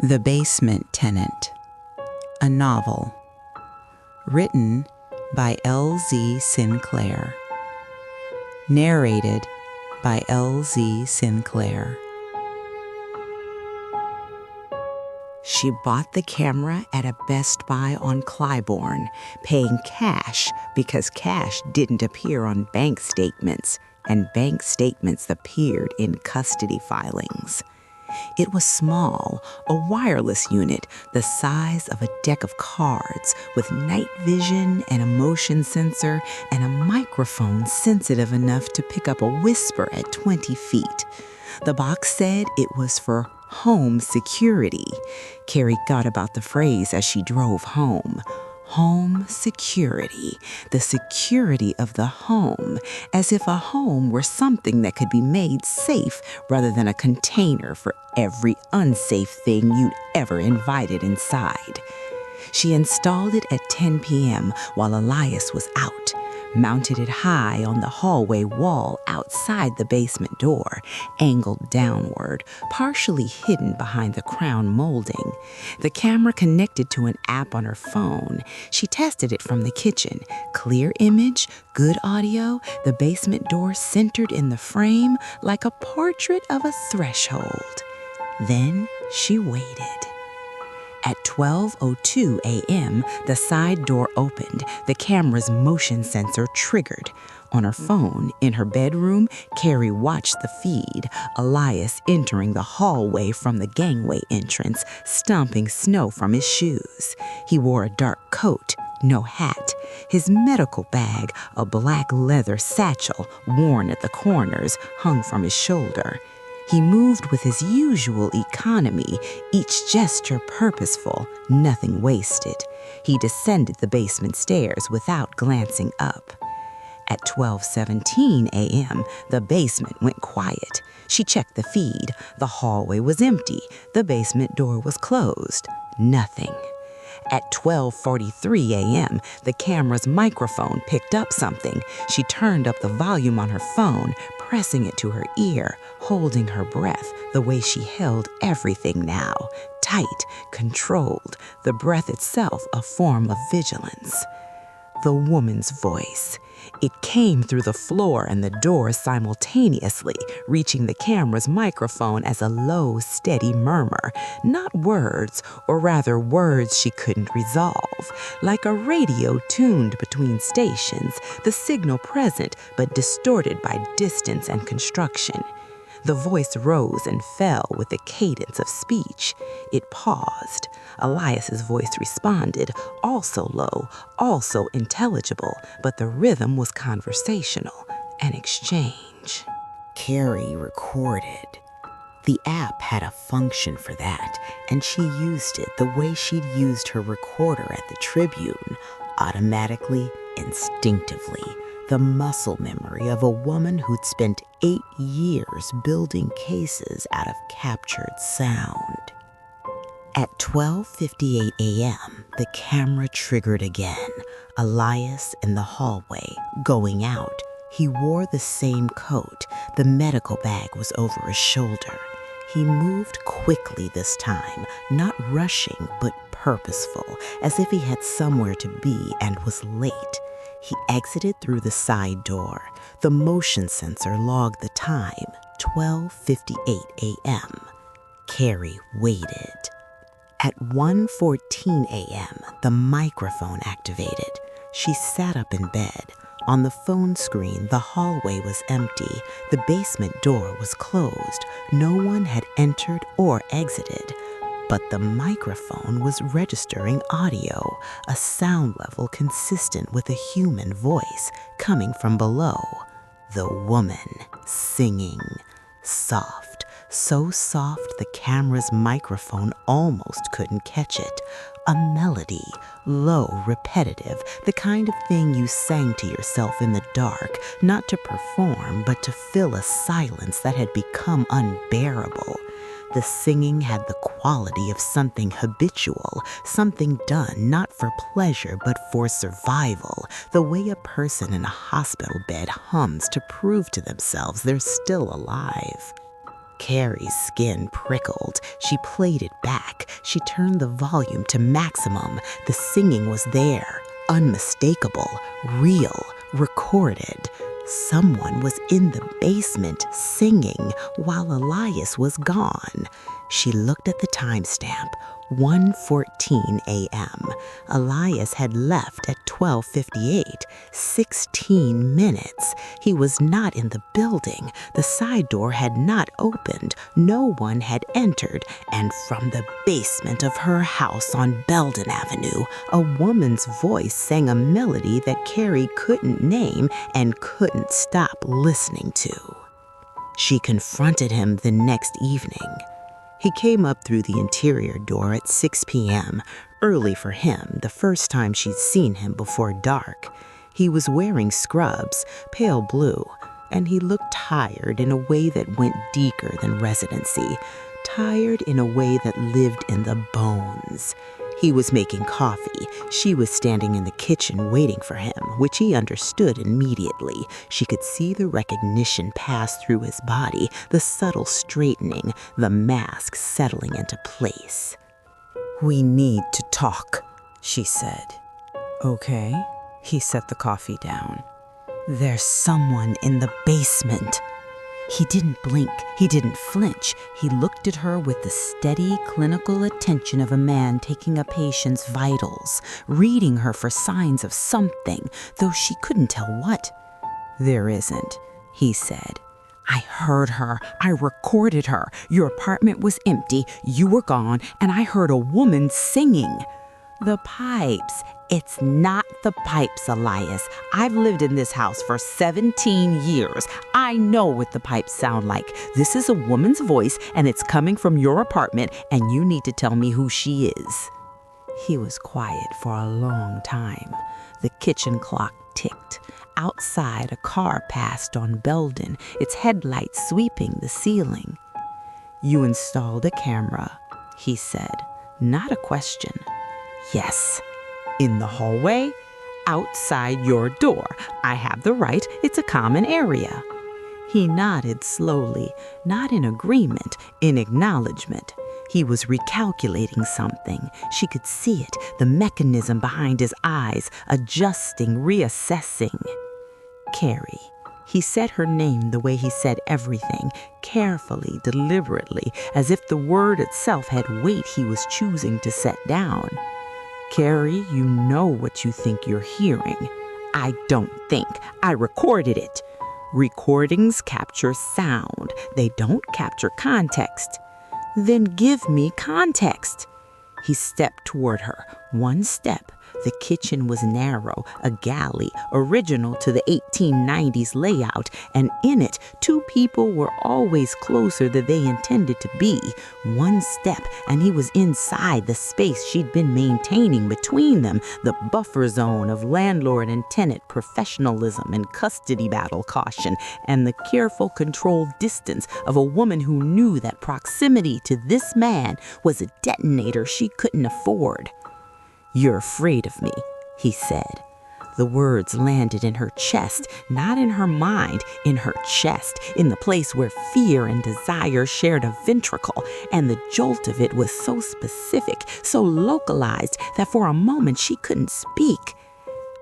The Basement Tenant, a novel, written by L.Z. Sinclaire, narrated by L.Z. Sinclaire. She bought the camera at a Best Buy on Clybourne, paying cash because cash didn't appear on bank statements, and bank statements appeared in custody filings. It was small, a wireless unit the size of a deck of cards with night vision, and a motion sensor, and a microphone sensitive enough to pick up a whisper at 20 feet. The box said it was for home security. Carrie thought about the phrase as she drove home. Home security, the security of the home, as if a home were something that could be made safe rather than a container for every unsafe thing you'd ever invited inside. She installed it at 10 p.m. while Elias was out, mounted it high on the hallway wall outside the basement door, angled downward, partially hidden behind the crown molding. The camera connected to an app on her phone. She tested it from the kitchen. Clear image, good audio, the basement door centered in the frame like a portrait of a threshold. Then she waited. At 12:02 a.m., the side door opened. The camera's motion sensor triggered. On her phone, in her bedroom, Carrie watched the feed, Elias entering the hallway from the gangway entrance, stomping snow from his shoes. He wore a dark coat, no hat. His medical bag, a black leather satchel worn at the corners, hung from his shoulder. He moved with his usual economy, each gesture purposeful, nothing wasted. He descended the basement stairs without glancing up. At 12:17 a.m., the basement went quiet. She checked the feed. The hallway was empty. The basement door was closed. Nothing. At 12:43 a.m., the camera's microphone picked up something. She turned up the volume on her phone, pressing it to her ear, holding her breath the way she held everything now, tight, controlled, the breath itself a form of vigilance. The woman's voice. It came through the floor and the door simultaneously, reaching the camera's microphone as a low, steady murmur. Not words, or rather words she couldn't resolve. Like a radio tuned between stations, the signal present but distorted by distance and construction. The voice rose and fell with the cadence of speech. It paused. Elias's voice responded, also low, also intelligible, but the rhythm was conversational, an exchange. Carrie recorded. The app had a function for that, and she used it the way she'd used her recorder at the Tribune, automatically, instinctively. The muscle memory of a woman who'd spent 8 years building cases out of captured sound. At 12:58 a.m., the camera triggered again. Elias in the hallway, going out. He wore the same coat. The medical bag was over his shoulder. He moved quickly this time, not rushing but purposeful, as if he had somewhere to be and was late. He exited through the side door. The motion sensor logged the time, 12:58 a.m. Carrie waited. At 1:14 a.m., the microphone activated. She sat up in bed. On the phone screen, the hallway was empty. The basement door was closed. No one had entered or exited. But the microphone was registering audio, a sound level consistent with a human voice coming from below. The woman singing, soft, so soft the camera's microphone almost couldn't catch it. A melody, low, repetitive, the kind of thing you sang to yourself in the dark, not to perform, but to fill a silence that had become unbearable. The singing had the quality of something habitual, something done not for pleasure but for survival, the way a person in a hospital bed hums to prove to themselves they're still alive. Carrie's skin prickled. She played it back. She turned the volume to maximum. The singing was there, unmistakable, real, recorded. Someone was in the basement singing while Elias was gone. She looked at the timestamp, 1:14 a.m. Elias had left at 12:58, 16 minutes. He was not in the building. The side door had not opened. No one had entered. And from the basement of her house on Belden Avenue, a woman's voice sang a melody that Carrie couldn't name and couldn't stop listening to. She confronted him the next evening. He came up through the interior door at 6 p.m., early for him, the first time she'd seen him before dark. He was wearing scrubs, pale blue, and he looked tired in a way that went deeper than residency, tired in a way that lived in the bones. He was making coffee. She was standing in the kitchen waiting for him, which he understood immediately. She could see the recognition pass through his body, the subtle straightening, the mask settling into place. "We need to talk," she said. "Okay." He set the coffee down. "There's someone in the basement." He didn't blink. He didn't flinch. He looked at her with the steady, clinical attention of a man taking a patient's vitals, reading her for signs of something, though she couldn't tell what. "There isn't," he said. "I heard her. I recorded her. Your apartment was empty. You were gone, and I heard a woman singing." "The pipes." "It's not the pipes, Elias. I've lived in this house for 17 years. I know what the pipes sound like. This is a woman's voice, and it's coming from your apartment, and you need to tell me who she is." He was quiet for a long time. The kitchen clock ticked. Outside, a car passed on Belden, its headlights sweeping the ceiling. "You installed a camera," he said, not a question. "Yes." "In the hallway?" "Outside your door. I have the right. It's a common area." He nodded slowly, not in agreement, in acknowledgement. He was recalculating something. She could see it, the mechanism behind his eyes, adjusting, reassessing. "Carrie." He said her name the way he said everything, carefully, deliberately, as if the word itself had weight he was choosing to set down. "Carrie, you know what you think you're hearing." "I don't think. I recorded it." "Recordings capture sound. They don't capture context." "Then give me context." He stepped toward her, one step. The kitchen was narrow, a galley, original to the 1890s layout, and in it, two people were always closer than they intended to be. One step, and he was inside the space she'd been maintaining between them, the buffer zone of landlord and tenant professionalism and custody battle caution, and the careful, controlled distance of a woman who knew that proximity to this man was a detonator she couldn't afford. "You're afraid of me," he said. The words landed in her chest, not in her mind, in her chest, in the place where fear and desire shared a ventricle, and the jolt of it was so specific, so localized, that for a moment she couldn't speak.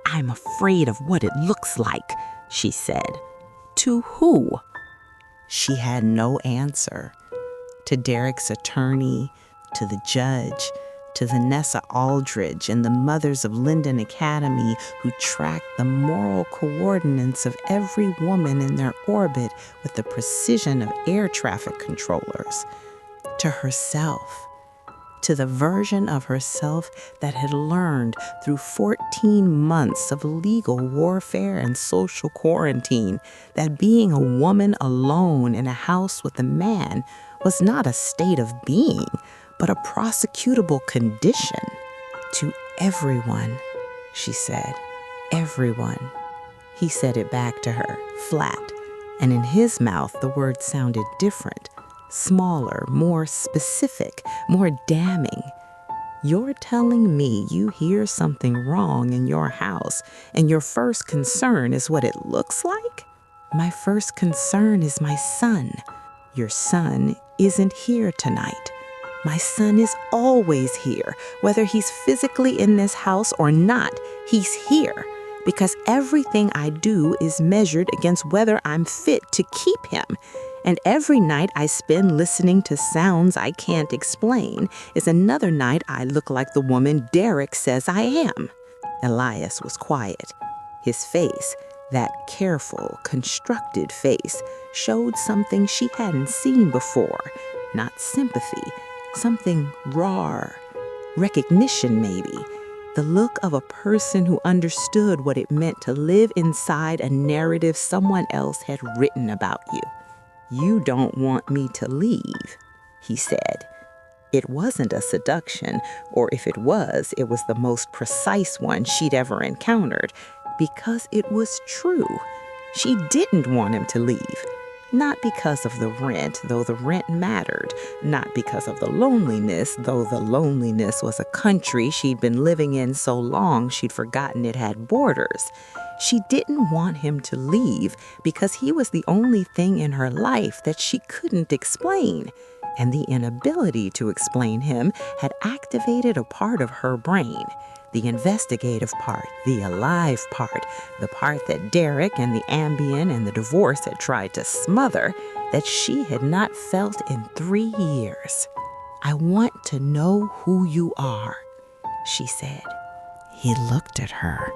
"I'm afraid of what it looks like," she said. "To who?" She had no answer. To Derek's attorney, to the judge, to Vanessa Aldridge and the mothers of Linden Academy who tracked the moral coordinates of every woman in their orbit with the precision of air traffic controllers. To herself, to the version of herself that had learned through 14 months of legal warfare and social quarantine that being a woman alone in a house with a man was not a state of being, but a prosecutable condition. "To everyone," she said. "Everyone." He said it back to her, flat, and in his mouth the word sounded different, smaller, more specific, more damning. "You're telling me you hear something wrong in your house, and your first concern is what it looks like?" "My first concern is my son." Your son isn't here tonight. My son is always here. Whether he's physically in this house or not, he's here. Because everything I do is measured against whether I'm fit to keep him. And every night I spend listening to sounds I can't explain is another night I look like the woman Derek says I am. Elias was quiet. His face, that careful, constructed face, showed something she hadn't seen before. Not sympathy, something raw. Recognition, maybe. The look of a person who understood what it meant to live inside a narrative someone else had written about you. "You don't want me to leave," he said. It wasn't a seduction, or if it was the most precise one she'd ever encountered, because it was true. She didn't want him to leave. Not because of the rent, though the rent mattered. Not because of the loneliness, though the loneliness was a country she'd been living in so long she'd forgotten it had borders. She didn't want him to leave because he was the only thing in her life that she couldn't explain. And the inability to explain him had activated a part of her brain. The investigative part, the alive part, the part that Derek and the Ambien and the divorce had tried to smother, that she had not felt in 3 years. "I want to know who you are," she said. He looked at her.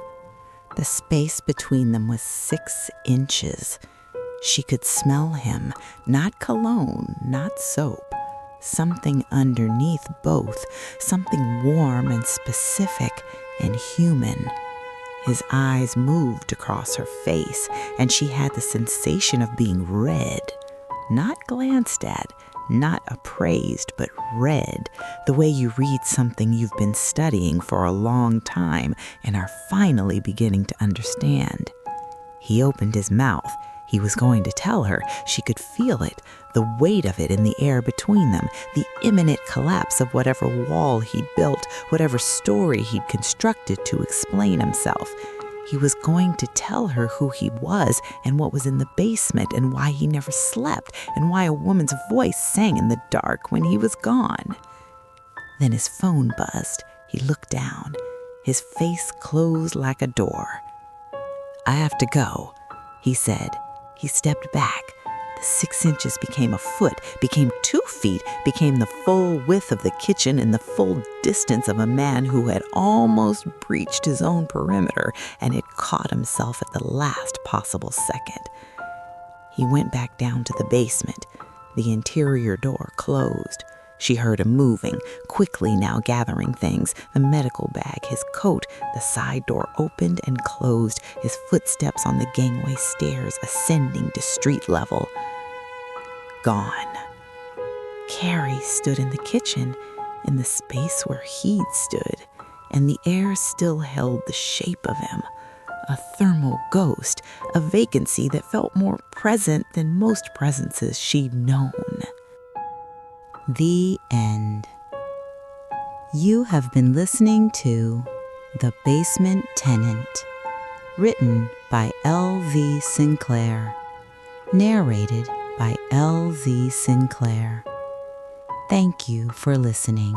The space between them was 6 inches. She could smell him, not cologne, not soap. Something underneath both, something warm and specific and human. His eyes moved across her face, and she had the sensation of being read. Not glanced at, not appraised, but read, the way you read something you've been studying for a long time and are finally beginning to understand. He opened his mouth. He was going to tell her. She could feel it, the weight of it in the air between them, the imminent collapse of whatever wall he'd built, whatever story he'd constructed to explain himself. He was going to tell her who he was and what was in the basement and why he never slept and why a woman's voice sang in the dark when he was gone. Then his phone buzzed. He looked down. His face closed like a door. "I have to go," he said. He stepped back. The 6 inches became a foot, became 2 feet, became the full width of the kitchen and the full distance of a man who had almost breached his own perimeter and had caught himself at the last possible second. He went back down to the basement. The interior door closed. She heard him moving, quickly now gathering things, the medical bag, his coat. The side door opened and closed, his footsteps on the gangway stairs ascending to street level. Gone. Carrie stood in the kitchen, in the space where he'd stood, and the air still held the shape of him. A thermal ghost, a vacancy that felt more present than most presences she'd known. The end. You have been listening to The Basement Tenant, written by L.V. Sinclaire, narrated by L.V. Sinclaire. Thank you for listening.